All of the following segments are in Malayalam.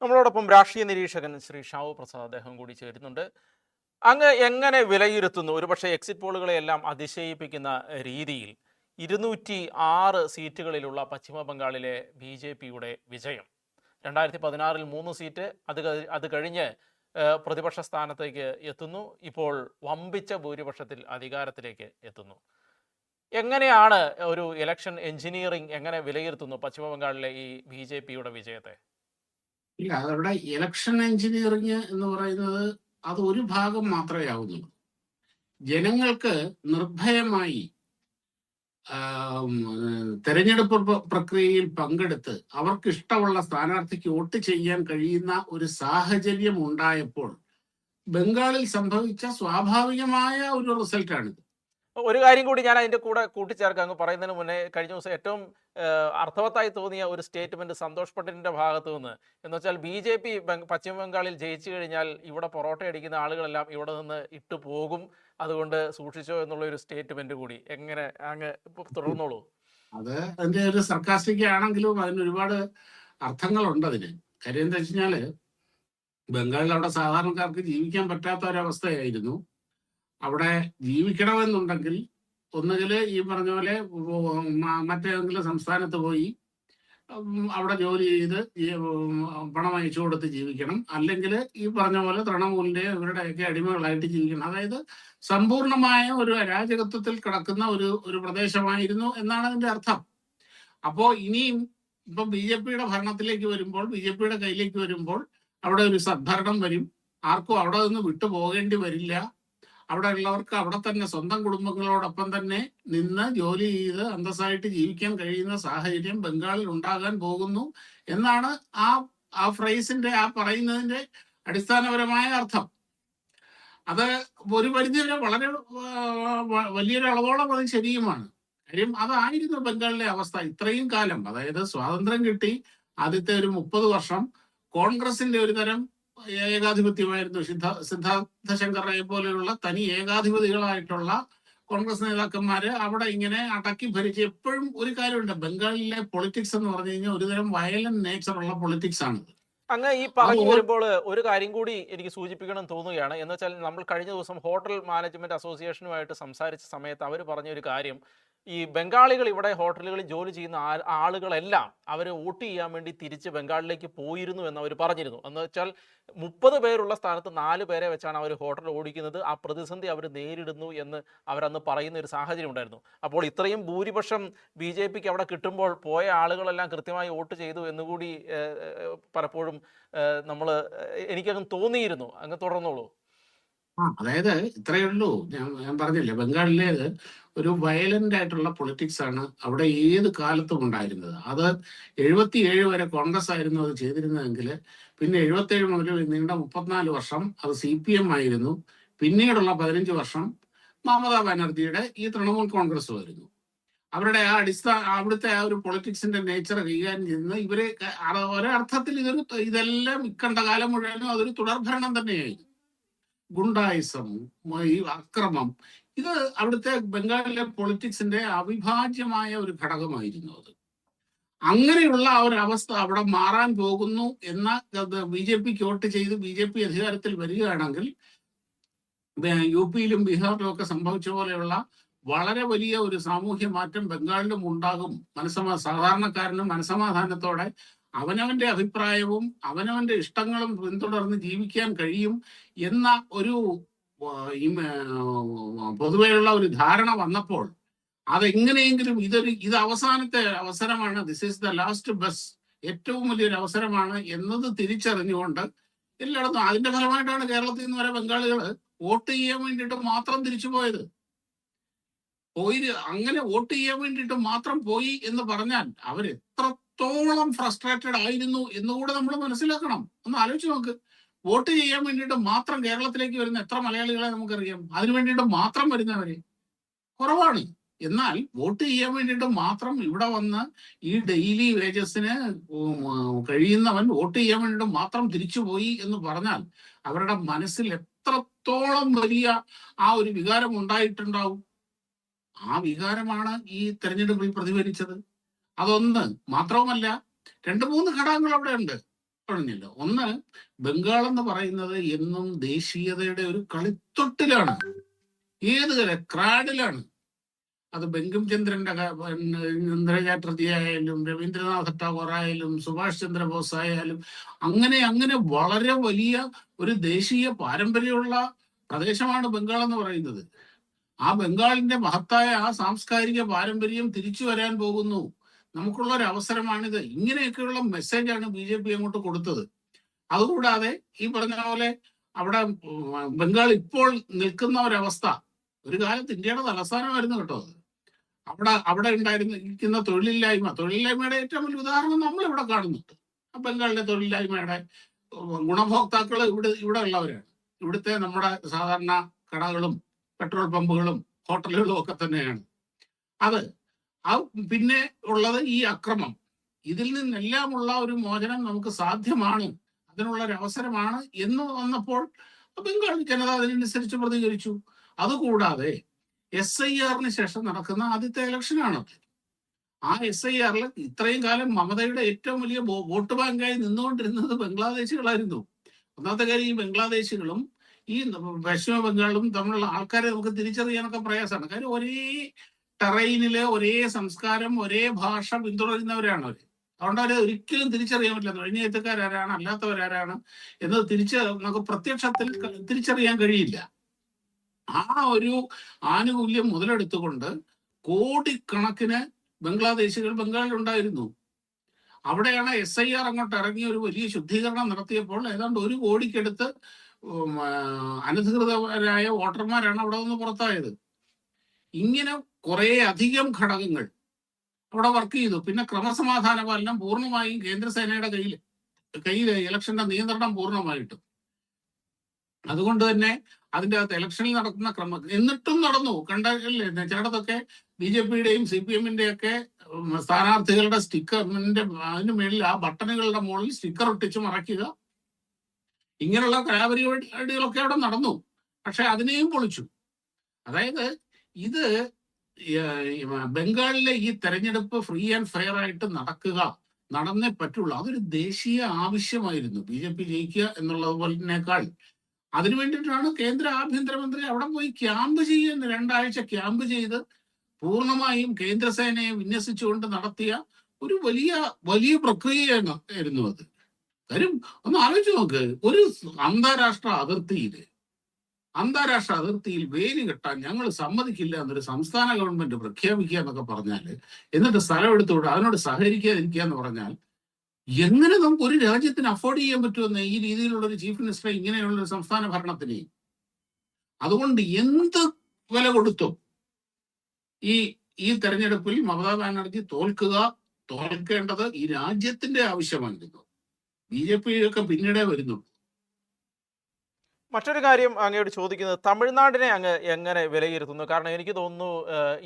നമ്മളോടൊപ്പം രാഷ്ട്രീയ നിരീക്ഷകൻ ശ്രീ ഷാവു പ്രസാദ് അദ്ദേഹം കൂടി ചേരുന്നുണ്ട്. അങ്ങ് എങ്ങനെ വിലയിരുത്തുന്നു ഒരുപക്ഷെ എക്സിറ്റ് പോളുകളെയെല്ലാം അതിശയിപ്പിക്കുന്ന രീതിയിൽ 206 സീറ്റുകളിലുള്ള പശ്ചിമ ബംഗാളിലെ BJPയുടെ വിജയം? 2016-ൽ 3 സീറ്റ്, അത് കഴിഞ്ഞ് പ്രതിപക്ഷ സ്ഥാനത്തേക്ക് എത്തുന്നു, ഇപ്പോൾ വമ്പിച്ച ഭൂരിപക്ഷത്തിൽ അധികാരത്തിലേക്ക് എത്തുന്നു. എങ്ങനെയാണ് ഒരു ഇലക്ഷൻ എഞ്ചിനീയറിംഗ് എങ്ങനെ വിലയിരുത്തുന്നു പശ്ചിമ ബംഗാളിലെ ഈ BJPയുടെ വിജയത്തെ? ഇല്ല, അതവിടെ ഇലക്ഷൻ എഞ്ചിനീയറിംഗ് എന്ന് പറയുന്നത് അത് ഒരു ഭാഗം മാത്രമേ ആവുന്നുള്ളൂ. ജനങ്ങൾക്ക് നിർഭയമായി തെരഞ്ഞെടുപ്പ് പ്രക്രിയയിൽ പങ്കെടുത്ത് അവർക്ക് ഇഷ്ടമുള്ള സ്ഥാനാർത്ഥിക്ക് വോട്ട് ചെയ്യാൻ കഴിയുന്ന ഒരു സാഹചര്യം ഉണ്ടായപ്പോൾ ബംഗാളിൽ സംഭവിച്ച സ്വാഭാവികമായ ഒരു റിസൾട്ടാണിത്. ഒരു കാര്യം കൂടി ഞാൻ അതിൻ്റെ കൂടെ കൂട്ടിച്ചേർക്കാം. അങ്ങ് പറയുന്നതിന് മുന്നേ കഴിഞ്ഞ ദിവസം ഏറ്റവും അർത്ഥവത്തായി തോന്നിയ ഒരു സ്റ്റേറ്റ്മെൻറ്റ് സന്തോഷ് പട്ടേലിൻ്റെ ഭാഗത്തു നിന്ന്, എന്ന് വെച്ചാൽ BJP പശ്ചിമ ബംഗാളിൽ ജയിച്ചു കഴിഞ്ഞാൽ ഇവിടെ പൊറോട്ട അടിക്കുന്ന ആളുകളെല്ലാം ഇവിടെ നിന്ന് ഇട്ടു പോകും, അതുകൊണ്ട് സൂക്ഷിച്ചോ എന്നുള്ള ഒരു സ്റ്റേറ്റ്മെൻറ്റ് കൂടി. എങ്ങനെ അങ്ങ് തുടർന്നോളൂ. അത് അതിൻ്റെ ഒരു സർക്കാസ്റ്റിക് ആണെങ്കിലും അതിന് ഒരുപാട് അർത്ഥങ്ങളുണ്ട്. അതിന് കാര്യം എന്താ വെച്ച് കഴിഞ്ഞാൽ ബംഗാളിൽ അവിടെ സാധാരണക്കാർക്ക് ജീവിക്കാൻ പറ്റാത്ത ഒരവസ്ഥയായിരുന്നു. അവിടെ ജീവിക്കണമെന്നുണ്ടെങ്കിൽ ഒന്നുകിൽ ഈ പറഞ്ഞ പോലെ മറ്റേതെങ്കിലും സംസ്ഥാനത്ത് പോയി അവിടെ ജോലി ചെയ്ത് പണം അയച്ചു കൊടുത്ത് ജീവിക്കണം, അല്ലെങ്കിൽ ഈ പറഞ്ഞ പോലെ തൃണമൂലിന്റെ ഇവരുടെയൊക്കെ അടിമകളായിട്ട് ജീവിക്കണം. അതായത് സമ്പൂർണമായ ഒരു അരാജകത്വത്തിൽ കിടക്കുന്ന ഒരു പ്രദേശമായിരുന്നു എന്നാണ് അതിന്റെ അർത്ഥം. അപ്പോ ഇനിയും ഇപ്പൊ BJPയുടെ ഭരണത്തിലേക്ക് വരുമ്പോൾ, BJPയുടെ കയ്യിലേക്ക് വരുമ്പോൾ അവിടെ ഒരു സദ്ഭരണം വരും. ആർക്കും അവിടെ നിന്ന് വിട്ടുപോകേണ്ടി വരില്ല. അവിടെ ഉള്ളവർക്ക് അവിടെ തന്നെ സ്വന്തം കുടുംബങ്ങളോടൊപ്പം തന്നെ നിന്ന് ജോലി ചെയ്ത് അന്തസ്സായിട്ട് ജീവിക്കാൻ കഴിയുന്ന സാഹചര്യം ബംഗാളിൽ ഉണ്ടാകാൻ പോകുന്നു എന്നാണ് ആ ഫ്രേസിന്റെ പറയുന്നതിന്റെ അടിസ്ഥാനപരമായ അർത്ഥം. അത് ഒരു പരിധിവരെ വളരെ വലിയൊരു അളവോളം അത് ശരിയുമാണ്. കാര്യം അതായിരുന്നു ബംഗാളിലെ അവസ്ഥ ഇത്രയും കാലം. അതായത് സ്വാതന്ത്ര്യം കിട്ടി ആദ്യത്തെ ഒരു 30 വർഷം കോൺഗ്രസിന്റെ ഒരു തരം ഏകാധിപത്യമായിരുന്നു. സിദ്ധാർത്ഥ ശങ്കർ റേ പോലെയുള്ള തനി ഏകാധിപതികളായിട്ടുള്ള കോൺഗ്രസ് നേതാക്കന്മാര് അവിടെ ഇങ്ങനെ അടക്കി ഭരിച്ച്. എപ്പോഴും ഒരു കാര്യമുണ്ട്, ബംഗാളിലെ പൊളിറ്റിക്സ് എന്ന് പറഞ്ഞു കഴിഞ്ഞാൽ ഒരുതരം വയലന്റ് നേച്ചറുള്ള പൊളിറ്റിക്സ് ആണ്. അങ്ങ് ഈ പറഞ്ഞു വരുമ്പോൾ ഒരു കാര്യം കൂടി എനിക്ക് സൂചിപ്പിക്കണം തോന്നുകയാണ്. എന്ന് വെച്ചാൽ നമ്മൾ കഴിഞ്ഞ ദിവസം ഹോട്ടൽ മാനേജ്മെന്റ് അസോസിയേഷനുമായിട്ട് സംസാരിച്ച സമയത്ത് അവർ പറഞ്ഞ ഒരു കാര്യം, ഈ ബംഗാളികൾ ഇവിടെ ഹോട്ടലുകളിൽ ജോലി ചെയ്യുന്ന ആളുകളെല്ലാം അവർ വോട്ട് ചെയ്യാൻ വേണ്ടി തിരിച്ച് ബംഗാളിലേക്ക് പോയിരുന്നു എന്ന് അവർ പറഞ്ഞിരുന്നു. എന്ന് വെച്ചാൽ 30 പേരുള്ള സ്ഥാനത്ത് 4 പേരെ വെച്ചാണ് അവർ ഹോട്ടൽ ഓടിക്കുന്നത്. ആ പ്രതിസന്ധി അവർ നേരിടുന്നു എന്ന് അവരന്ന് പറയുന്ന ഒരു സാഹചര്യം ഉണ്ടായിരുന്നു. അപ്പോൾ ഇത്രയും ഭൂരിപക്ഷം BJPക്ക് അവിടെ കിട്ടുമ്പോൾ പോയ ആളുകളെല്ലാം കൃത്യമായി വോട്ട് ചെയ്തു എന്നുകൂടി പലപ്പോഴും എനിക്കങ്ങ് തോന്നിയിരുന്നു. അങ്ങ് തുടർന്നോളൂ. അതായത് ഇത്രയേ ഉള്ളൂ. ഞാൻ പറഞ്ഞില്ലേ, ബംഗാളിലേത് ഒരു വയലന്റ് ആയിട്ടുള്ള പൊളിറ്റിക്സ് ആണ് അവിടെ ഏത് കാലത്തും ഉണ്ടായിരുന്നത്. അത് 77 വരെ കോൺഗ്രസ് ആയിരുന്നു അത് ചെയ്തിരുന്നതെങ്കിൽ, പിന്നെ 77 മുതൽ നീണ്ട 34 വർഷം അത് CPM ആയിരുന്നു. പിന്നീടുള്ള 15 വർഷം മമതാ ബാനർജിയുടെ ഈ തൃണമൂൽ കോൺഗ്രസ് ആയിരുന്നു. അവരുടെ അവിടുത്തെ ആ ഒരു പൊളിറ്റിക്സിന്റെ നേച്ചർ കൈകാര്യം ചെയ്യുന്നത് ഇവര് ഒരർത്ഥത്തിൽ ഇതെല്ലാം ഇക്കണ്ട കാലം മുഴുവനും അതൊരു തുടർഭരണം തന്നെയായിരുന്നു. ഗുണ്ടായിസം, ഈ അക്രമം, ഇത് അവിടുത്തെ ബംഗാളിലെ പൊളിറ്റിക്സിന്റെ അവിഭാജ്യമായ ഒരു ഘടകമായിരുന്നു. അത് അങ്ങനെയുള്ള ഒരു അവസ്ഥ അവിടെ മാറാൻ പോകുന്നു എന്ന BJPക്ക് വോട്ട് ചെയ്ത് BJP അധികാരത്തിൽ വരികയാണെങ്കിൽ UPയിലും ബീഹാറിലും ഒക്കെ സംഭവിച്ച പോലെയുള്ള വളരെ വലിയ ഒരു സാമൂഹ്യ മാറ്റം ബംഗാളിലും ഉണ്ടാകും. സാധാരണക്കാരനും മനസമാധാനത്തോടെ അവനവന്റെ അഭിപ്രായവും അവനവന്റെ ഇഷ്ടങ്ങളും പിന്തുടർന്ന് ജീവിക്കാൻ കഴിയും എന്ന ഒരു പൊതുവെയുള്ള ഒരു ധാരണ വന്നപ്പോൾ അതെങ്ങനെയെങ്കിലും ഇത് അവസാനത്തെ അവസരമാണ്, this is the last bus, ഏറ്റവും വലിയൊരു അവസരമാണ് എന്നത് തിരിച്ചറിഞ്ഞുകൊണ്ട് എല്ലായിടത്തും അതിന്റെ ഫലമായിട്ടാണ് കേരളത്തിൽ നിന്ന് വരെ ബംഗാളികൾ വോട്ട് ചെയ്യാൻ വേണ്ടിയിട്ട് മാത്രം തിരിച്ചു പോയത്. അങ്ങനെ വോട്ട് ചെയ്യാൻ വേണ്ടിയിട്ട് മാത്രം പോയി എന്ന് പറഞ്ഞാൽ അവർ എത്രത്തോളം ഫ്രസ്ട്രേറ്റഡ് ആയിരുന്നു എന്നുകൂടെ നമ്മൾ മനസ്സിലാക്കണം. ഒന്ന് ആലോചിച്ച് നോക്ക്. വോട്ട് ചെയ്യാൻ വേണ്ടിയിട്ട് മാത്രം കേരളത്തിലേക്ക് വരുന്ന എത്ര മലയാളികളെ നമുക്കറിയാം? അതിനു വേണ്ടിയിട്ട് മാത്രം വരുന്നവര് കുറവാണ്. എന്നാൽ വോട്ട് ചെയ്യാൻ വേണ്ടിയിട്ട് മാത്രം ഇവിടെ വന്ന് ഈ ഡെയിലി വേജസിന് കഴിയുന്നവൻ വോട്ട് ചെയ്യാൻ വേണ്ടിയിട്ട് മാത്രം തിരിച്ചുപോയി എന്ന് പറഞ്ഞാൽ അവരുടെ മനസ്സിൽ എത്രത്തോളം വലിയ ആ ഒരു വികാരം ഉണ്ടായിട്ടുണ്ടാവും. ആ വികാരമാണ് ഈ തെരഞ്ഞെടുപ്പിൽ പ്രതിഫലിച്ചത്. അതൊന്ന് മാത്രവുമല്ല, 2-3 ഘടകങ്ങൾ അവിടെ ഉണ്ട്. പറഞ്ഞില്ല. ഒന്ന്, ബംഗാൾ എന്ന് പറയുന്നത് എന്നും ദേശീയതയുടെ ഒരു കളിത്തൊട്ടിലാണ്, ഏത് ക്രാഡിലാണ്. അത് ബംകിം ചന്ദ്രന്റെ ഇന്ദ്ര ചാറ്റർജി ആയാലും രവീന്ദ്രനാഥ് ടാഗോർ ആയാലും സുഭാഷ് ചന്ദ്രബോസ് ആയാലും അങ്ങനെ അങ്ങനെ വളരെ വലിയ ഒരു ദേശീയ പാരമ്പര്യമുള്ള പ്രദേശമാണ് ബംഗാൾ എന്ന് പറയുന്നത്. ആ ബംഗാളിന്റെ മഹത്തായ ആ സാംസ്കാരിക പാരമ്പര്യം തിരിച്ചു വരാൻ പോകുന്നു, നമുക്കുള്ള ഒരു അവസരമാണിത്. ഇങ്ങനെയൊക്കെയുള്ള മെസ്സേജാണ് BJP അങ്ങോട്ട് കൊടുത്തത്. അതുകൂടാതെ ഈ പറഞ്ഞ പോലെ അവിടെ ബംഗാൾ ഇപ്പോൾ നിൽക്കുന്ന ഒരവസ്ഥ, ഒരു കാലത്ത് ഇന്ത്യയുടെ തലസ്ഥാനമായിരുന്നു കേട്ടോ അത്. അവിടെ ഉണ്ടായിരിക്കുന്ന തൊഴിലില്ലായ്മയുടെ ഏറ്റവും വലിയ ഉദാഹരണം നമ്മൾ ഇവിടെ കാണുന്നുണ്ട്. ബംഗാളിലെ തൊഴിലില്ലായ്മയുടെ ഗുണഭോക്താക്കൾ ഇവിടെ ഉള്ളവരാണ്. ഇവിടുത്തെ നമ്മുടെ സാധാരണ കടകളും പെട്രോൾ പമ്പുകളും ഹോട്ടലുകളും ഒക്കെ തന്നെയാണ് അത്. പിന്നെ ഉള്ളത് ഈ അക്രമം. ഇതിൽ നിന്നെല്ലാമുള്ള ഒരു മോചനം നമുക്ക് സാധ്യമാണ്, അതിനുള്ള ഒരു അവസരമാണ് എന്ന് വന്നപ്പോൾ ബംഗാൾ ജനത അതിനനുസരിച്ച് പ്രതികരിച്ചു. അതുകൂടാതെ SIR ശേഷം നടക്കുന്ന ആദ്യത്തെ ഇലക്ഷനാണത്. ആ SIR ഇത്രയും കാലം മമതയുടെ ഏറ്റവും വലിയ വോട്ട് ബാങ്കായി നിന്നുകൊണ്ടിരുന്നത് ബംഗ്ലാദേശികളായിരുന്നു. ഒന്നാമത്തെ കാര്യം, ഈ ബംഗ്ലാദേശികളും ഈ പശ്ചിമ ബംഗാളും തമ്മിലുള്ള ആൾക്കാരെ നമുക്ക് തിരിച്ചറിയാനൊക്കെ പ്രയാസമാണ്. കാര്യം ഒരേ ടെറൈനില് ഒരേ സംസ്കാരം ഒരേ ഭാഷ പിന്തുടരുന്നവരാണ് അവർ. അതുകൊണ്ട് അവരെ ഒരിക്കലും തിരിച്ചറിയാൻ പറ്റില്ല കഴിഞ്ഞെഴുത്തുകാരാരാണ് അല്ലാത്തവരാരാണ് എന്നത് നമുക്ക് പ്രത്യക്ഷത്തിൽ തിരിച്ചറിയാൻ കഴിയില്ല. ആ ഒരു ആനുകൂല്യം മുതലെടുത്തുകൊണ്ട് കോടിക്കണക്കിന് ബംഗ്ലാദേശികൾ ബംഗാളിലുണ്ടായിരുന്നു. അവിടെയാണ് SIR അങ്ങോട്ട് ഇറങ്ങി ഒരു വലിയ ശുദ്ധീകരണം നടത്തിയപ്പോൾ ഏതാണ്ട് 1 കോടിക്കടുത്ത് അനധികൃതരായ വോട്ടർമാരാണ് അവിടെ നിന്ന് പുറത്തായത്. ഇങ്ങനെ കുറെ അധികം ഘടകങ്ങൾ അവിടെ വർക്ക് ചെയ്തു. പിന്നെ ക്രമസമാധാന പാലനം പൂർണ്ണമായും കേന്ദ്രസേനയുടെ കയ്യിൽ ഇലക്ഷന്റെ നിയന്ത്രണം പൂർണ്ണമായിട്ടും. അതുകൊണ്ട് തന്നെ അതിൻ്റെ അകത്ത് ഇലക്ഷനിൽ നടക്കുന്ന എന്നിട്ടും നടന്നു കണ്ടല്ലേ. ചിലടത്തൊക്കെ BJPയുടെയും CPMന്റെ ഒക്കെ സ്ഥാനാർത്ഥികളുടെ സ്റ്റിക്കറിന്റെ അതിന് മേളിൽ ആ ബട്ടണുകളുടെ മുകളിൽ സ്റ്റിക്കർ ഒട്ടിച്ച് മറയ്ക്കുക, ഇങ്ങനെയുള്ള കലാപരിപാടികളൊക്കെ അവിടെ നടന്നു. പക്ഷെ അതിനെയും പൊളിച്ചു. അതായത് ഇത് ബംഗാളിലെ ഈ തെരഞ്ഞെടുപ്പ് ഫ്രീ ആൻഡ് ഫെയർ ആയിട്ട് നടന്നേ പറ്റുള്ളൂ. അതൊരു ദേശീയ ആവശ്യമായിരുന്നു. BJP ജയിക്കുക എന്നുള്ളതുപോലെക്കാൾ അതിനു വേണ്ടിയിട്ടാണ് കേന്ദ്ര ആഭ്യന്തരമന്ത്രി അവിടെ പോയി ക്യാമ്പ് ചെയ്യുന്ന 2 ആഴ്ച ക്യാമ്പ് ചെയ്ത് പൂർണ്ണമായും കേന്ദ്രസേനയെ വിന്യസിച്ചുകൊണ്ട് നടത്തിയ ഒരു വലിയ വലിയ പ്രക്രിയയായിരുന്നു അത്. കാര്യം ഒന്ന് ആലോചിച്ച് നോക്ക്, ഒരു അന്താരാഷ്ട്ര അതിർത്തിയിൽ വേലി കെട്ടാൻ ഞങ്ങൾ സമ്മതിക്കില്ല എന്നൊരു സംസ്ഥാന ഗവൺമെന്റ് പ്രഖ്യാപിക്കുക എന്നൊക്കെ പറഞ്ഞാൽ, എന്നിട്ട് സ്ഥലം എടുത്തുകൊണ്ട് അതിനോട് സഹകരിക്കാതിരിക്കുക എന്ന് പറഞ്ഞാൽ എങ്ങനെ നമുക്ക് ഒരു രാജ്യത്തിന് അഫോർഡ് ചെയ്യാൻ പറ്റുമെന്ന് ഈ രീതിയിലുള്ള ഒരു ചീഫ് മിനിസ്റ്ററെ ഇങ്ങനെയുള്ള ഒരു സംസ്ഥാന ഭരണത്തിന്? അതുകൊണ്ട് എന്ത് വില കൊടുത്തും ഈ തെരഞ്ഞെടുപ്പിൽ മമതാ ബാനർജി തോൽക്കേണ്ടത് ഈ രാജ്യത്തിന്റെ ആവശ്യമായിരുന്നു. BJP ഒക്കെ പിന്നീടേ വരുന്നു. മറ്റൊരു കാര്യം അങ്ങയോട് ചോദിക്കുന്നത്, തമിഴ്നാടിനെ അങ്ങ് എങ്ങനെ വിലയിരുത്തുന്നു? കാരണം എനിക്ക് തോന്നുന്നു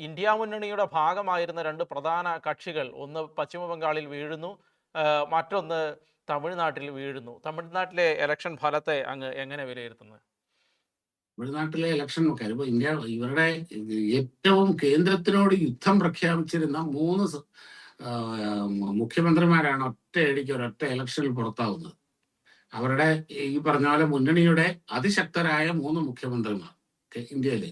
ഇന്ത്യ മുന്നണിയുടെ ഭാഗമായിരുന്ന 2 പ്രധാന കക്ഷികൾ, ഒന്ന് പശ്ചിമ ബംഗാളിൽ വീഴുന്നു, മറ്റൊന്ന് തമിഴ്നാട്ടിൽ വീഴുന്നു. തമിഴ്നാട്ടിലെ ഇലക്ഷൻ ഫലത്തെ അങ്ങ് എങ്ങനെ വിലയിരുത്തുന്നത്? തമിഴ്നാട്ടിലെ ഇലക്ഷൻ നോക്കാം. ഇവരുടെ ഏറ്റവും കേന്ദ്രത്തിനോട് യുദ്ധം പ്രഖ്യാപിച്ചിരുന്ന 3 മുഖ്യമന്ത്രിമാരാണ് ഒരൊറ്റ ഇലക്ഷനിൽ പുറത്താവുന്നത്. അവരുടെ ഈ പറഞ്ഞ പോലെ മുന്നണിയുടെ അതിശക്തരായ 3 മുഖ്യമന്ത്രിമാർ ഇന്ത്യയിലെ.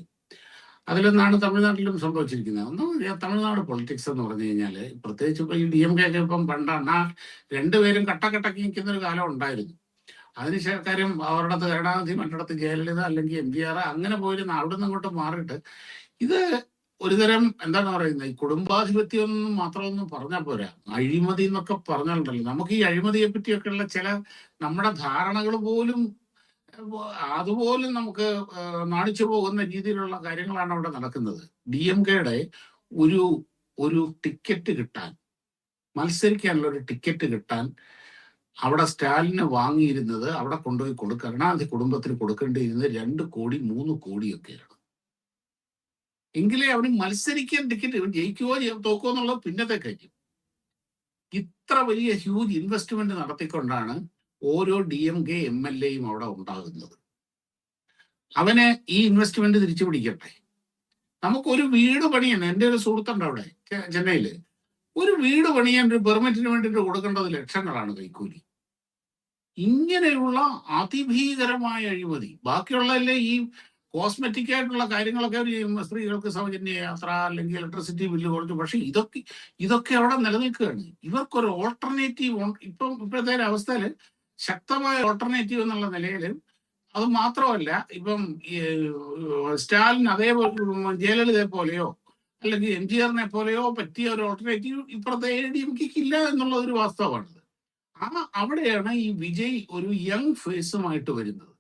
അതിലൊന്നാണ് തമിഴ്നാട്ടിലും സംഭവിച്ചിരിക്കുന്നത്. ഒന്ന് തമിഴ്നാട് പൊളിറ്റിക്സ് എന്ന് പറഞ്ഞു കഴിഞ്ഞാൽ, പ്രത്യേകിച്ച് ഇപ്പൊ ഈ DMK ഒക്കെ ഇപ്പം പണ്ടാണ് 2 പേരും കട്ടക്കട്ടക്കി നിൽക്കുന്ന ഒരു കാലം ഉണ്ടായിരുന്നു. അതിനുശേഷം അവരുടെ കരുണാനിധി, മറ്റിടത്ത് ജയലളിത, അല്ലെങ്കിൽ MGR അങ്ങനെ പോയിരുന്ന അവിടെ നിന്ന് അങ്ങോട്ട് മാറിയിട്ട് ഇത് ഒരുതരം എന്താണ് പറയുന്നത്, ഈ കുടുംബാധിപത്യം മാത്രമൊന്നും പറഞ്ഞാൽ പോരാ, അഴിമതി എന്നൊക്കെ പറഞ്ഞാലുണ്ടല്ലോ. നമുക്ക് ഈ അഴിമതിയെ പറ്റിയൊക്കെയുള്ള ചില നമ്മുടെ ധാരണകൾ പോലും അതുപോലും നമുക്ക് നാണിച്ചു പോകുന്ന രീതിയിലുള്ള കാര്യങ്ങളാണ് അവിടെ നടക്കുന്നത്. DMKയുടെ ഒരു ടിക്കറ്റ് കിട്ടാൻ, മത്സരിക്കാനുള്ള ഒരു ടിക്കറ്റ് കിട്ടാൻ അവിടെ സ്റ്റാലിന് വാങ്ങിയിരുന്നത് അവിടെ കൊണ്ടുപോയി കരുണാനിധി കുടുംബത്തിന് കൊടുക്കേണ്ടിയിരുന്നത് 2 കോടി 3 കോടിയൊക്കെയാണ്. എങ്കിലേ അവന് മത്സരിക്കാൻ ടിക്കറ്റ്, ജയിക്കുവോ തോക്കുവോ എന്നുള്ളത് പിന്നത്തെ കാര്യം. ഇത്ര വലിയ ഹ്യൂജ് ഇൻവെസ്റ്റ്മെന്റ് നടത്തിക്കൊണ്ടാണ് ഓരോ DMK MLAയും അവിടെ ഉണ്ടാകുന്നത്. അവന് ഈ ഇൻവെസ്റ്റ്മെന്റ് തിരിച്ചു പിടിക്കട്ടെ. നമുക്കൊരു വീട് പണിയാൻ, എൻ്റെ ഒരു സുഹൃത്തുണ്ട് അവിടെ ചെന്നൈയില്, ഒരു വീട് പണിയാൻ ഒരു പെർമിറ്റിന് വേണ്ടിയിട്ട് കൊടുക്കേണ്ടത് ലക്ഷങ്ങളാണ് കൈക്കൂലി. ഇങ്ങനെയുള്ള അതിഭീകരമായ അഴിമതി, ബാക്കിയുള്ളതല്ലേ ഈ കോസ്മെറ്റിക് ആയിട്ടുള്ള കാര്യങ്ങളൊക്കെ അവർ ചെയ്യും, സ്ത്രീകൾക്ക് സൗജന്യ യാത്ര അല്ലെങ്കിൽ ഇലക്ട്രിസിറ്റി ബില്ല് കുറച്ചു. പക്ഷെ ഇതൊക്കെ അവിടെ നിലനിൽക്കുകയാണ്. ഇവർക്കൊരു ഓൾട്ടർനേറ്റീവ് ഇപ്പോഴത്തെ ഒരു അവസ്ഥയിൽ ശക്തമായ ഓൾട്ടർനേറ്റീവ് എന്നുള്ള നിലയിൽ. അത് മാത്രമല്ല, ഇപ്പം ഈ സ്റ്റാലിൻ അതേപോലെ ജയലളിതയെ പോലെയോ അല്ലെങ്കിൽ എംജിആറിനെ പോലെയോ പറ്റിയ ഒരു ഓൾട്ടർനേറ്റീവ് ഇപ്പുറത്തെ ADMK ഇല്ല എന്നുള്ള ഒരു വാസ്തവമാണ്. അവിടെയാണ് ഈ വിജയ് ഒരു യങ് ഫേസുമായിട്ട് വരുന്നത്.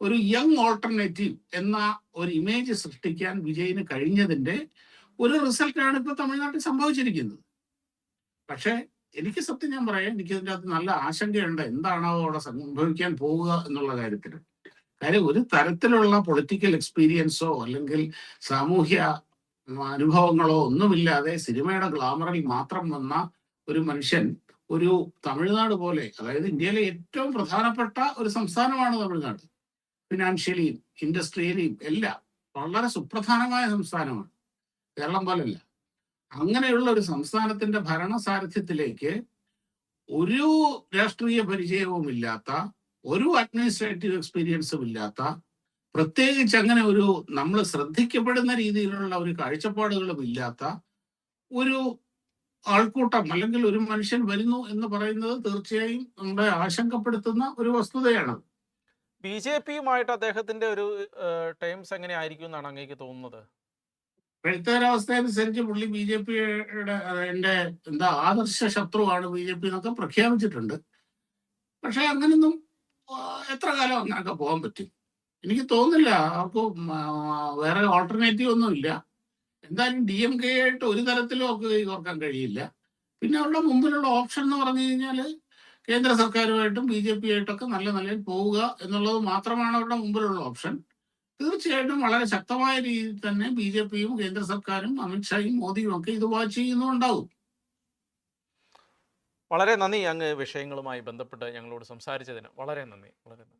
ഒരു യങ് ഓൾട്ടർനേറ്റീവ് എന്ന ഒരു ഇമേജ് സൃഷ്ടിക്കാൻ വിജയിന് കഴിഞ്ഞതിന്റെ ഒരു റിസൾട്ടാണ് ഇപ്പൊ തമിഴ്നാട്ടിൽ സംഭവിച്ചിരിക്കുന്നത്. പക്ഷേ എനിക്ക് സത്യം ഞാൻ പറയാം, എനിക്ക് ഇതിൻ്റെ അകത്ത് നല്ല ആശങ്കയുണ്ട് എന്താണോ അവിടെ സംഭവിക്കാൻ പോവുക എന്നുള്ള കാര്യത്തിൽ. കാര്യം ഒരു തരത്തിലുള്ള പൊളിറ്റിക്കൽ എക്സ്പീരിയൻസോ അല്ലെങ്കിൽ സാമൂഹ്യ അനുഭവങ്ങളോ ഒന്നുമില്ലാതെ സിനിമയുടെ ഗ്ലാമറിൽ മാത്രം വന്ന ഒരു മനുഷ്യൻ ഒരു തമിഴ്നാട് പോലെ, അതായത് ഇന്ത്യയിലെ ഏറ്റവും പ്രധാനപ്പെട്ട ഒരു സംസ്ഥാനമാണ് തമിഴ്നാട്, ഫിനാൻഷ്യലിയും ഇൻഡസ്ട്രിയലിയും എല്ലാം വളരെ സുപ്രധാനമായ സംസ്ഥാനമാണ്, കേരളം പോലല്ല. അങ്ങനെയുള്ള ഒരു സംസ്ഥാനത്തിന്റെ ഭരണസാരഥ്യത്തിലേക്ക് ഒരു രാഷ്ട്രീയ പരിചയവും ഇല്ലാത്ത, ഒരു അഡ്മിനിസ്ട്രേറ്റീവ് എക്സ്പീരിയൻസും ഇല്ലാത്ത, പ്രത്യേകിച്ച് അങ്ങനെ ഒരു നമ്മൾ ശ്രദ്ധിക്കപ്പെടുന്ന രീതിയിലുള്ള ഒരു കാഴ്ചപ്പാടുകളും ഇല്ലാത്ത ഒരു ആൾക്കൂട്ടം അല്ലെങ്കിൽ ഒരു മനുഷ്യൻ വരുന്നു എന്ന് പറയുന്നത് തീർച്ചയായും നമ്മളെ ആശങ്കപ്പെടുത്തുന്ന ഒരു വസ്തുതയാണ്. BJP-യുമായിട്ട് അദ്ദേഹത്തിന്റെ ഒരു ടേംസ് എങ്ങനെ ആയിരിക്കും എന്നാണ് അങ്ങേക്ക് തോന്നുന്നത്? ഇപ്പോഴത്തെ ഒരവസ്ഥ അനുസരിച്ച് പുള്ളി BJP-യുടെ എന്റെ ആദർശ ശത്രുവാണ് BJP എന്നൊക്കെ പ്രഖ്യാപിച്ചിട്ടുണ്ട്. പക്ഷെ അങ്ങനൊന്നും എത്ര കാലം അങ്ങനെയൊക്കെ പോകാൻ പറ്റും? എനിക്ക് തോന്നുന്നില്ല. അവർക്ക് വേറെ ഓൾട്ടർനേറ്റീവ് ഒന്നും ഇല്ല. എന്തായാലും DMK ആയിട്ട് ഒരു തരത്തിലും ഒക്കെ ഓർക്കാൻ കഴിയില്ല. പിന്നെ അവരുടെ മുമ്പിലുള്ള ഓപ്ഷൻ എന്ന് പറഞ്ഞു കഴിഞ്ഞാൽ കേന്ദ്ര സർക്കാരുമായിട്ടും BJP ആയിട്ടൊക്കെ നല്ല നിലയിൽ പോവുക എന്നുള്ളത് മാത്രമാണ് അവരുടെ മുമ്പിലുള്ള ഓപ്ഷൻ. തീർച്ചയായിട്ടും വളരെ ശക്തമായ രീതിയിൽ തന്നെ BJP-യും കേന്ദ്ര സർക്കാരും അമിത്ഷായും മോദിയും ഒക്കെ ഇത് വാച്ച് ചെയ്യുന്നുണ്ടാവും. വളരെ നന്ദി അങ്ങ് വിഷയങ്ങളുമായി ബന്ധപ്പെട്ട് ഞങ്ങളോട് സംസാരിച്ചതിന്. വളരെ നന്ദി. വളരെ നന്ദി.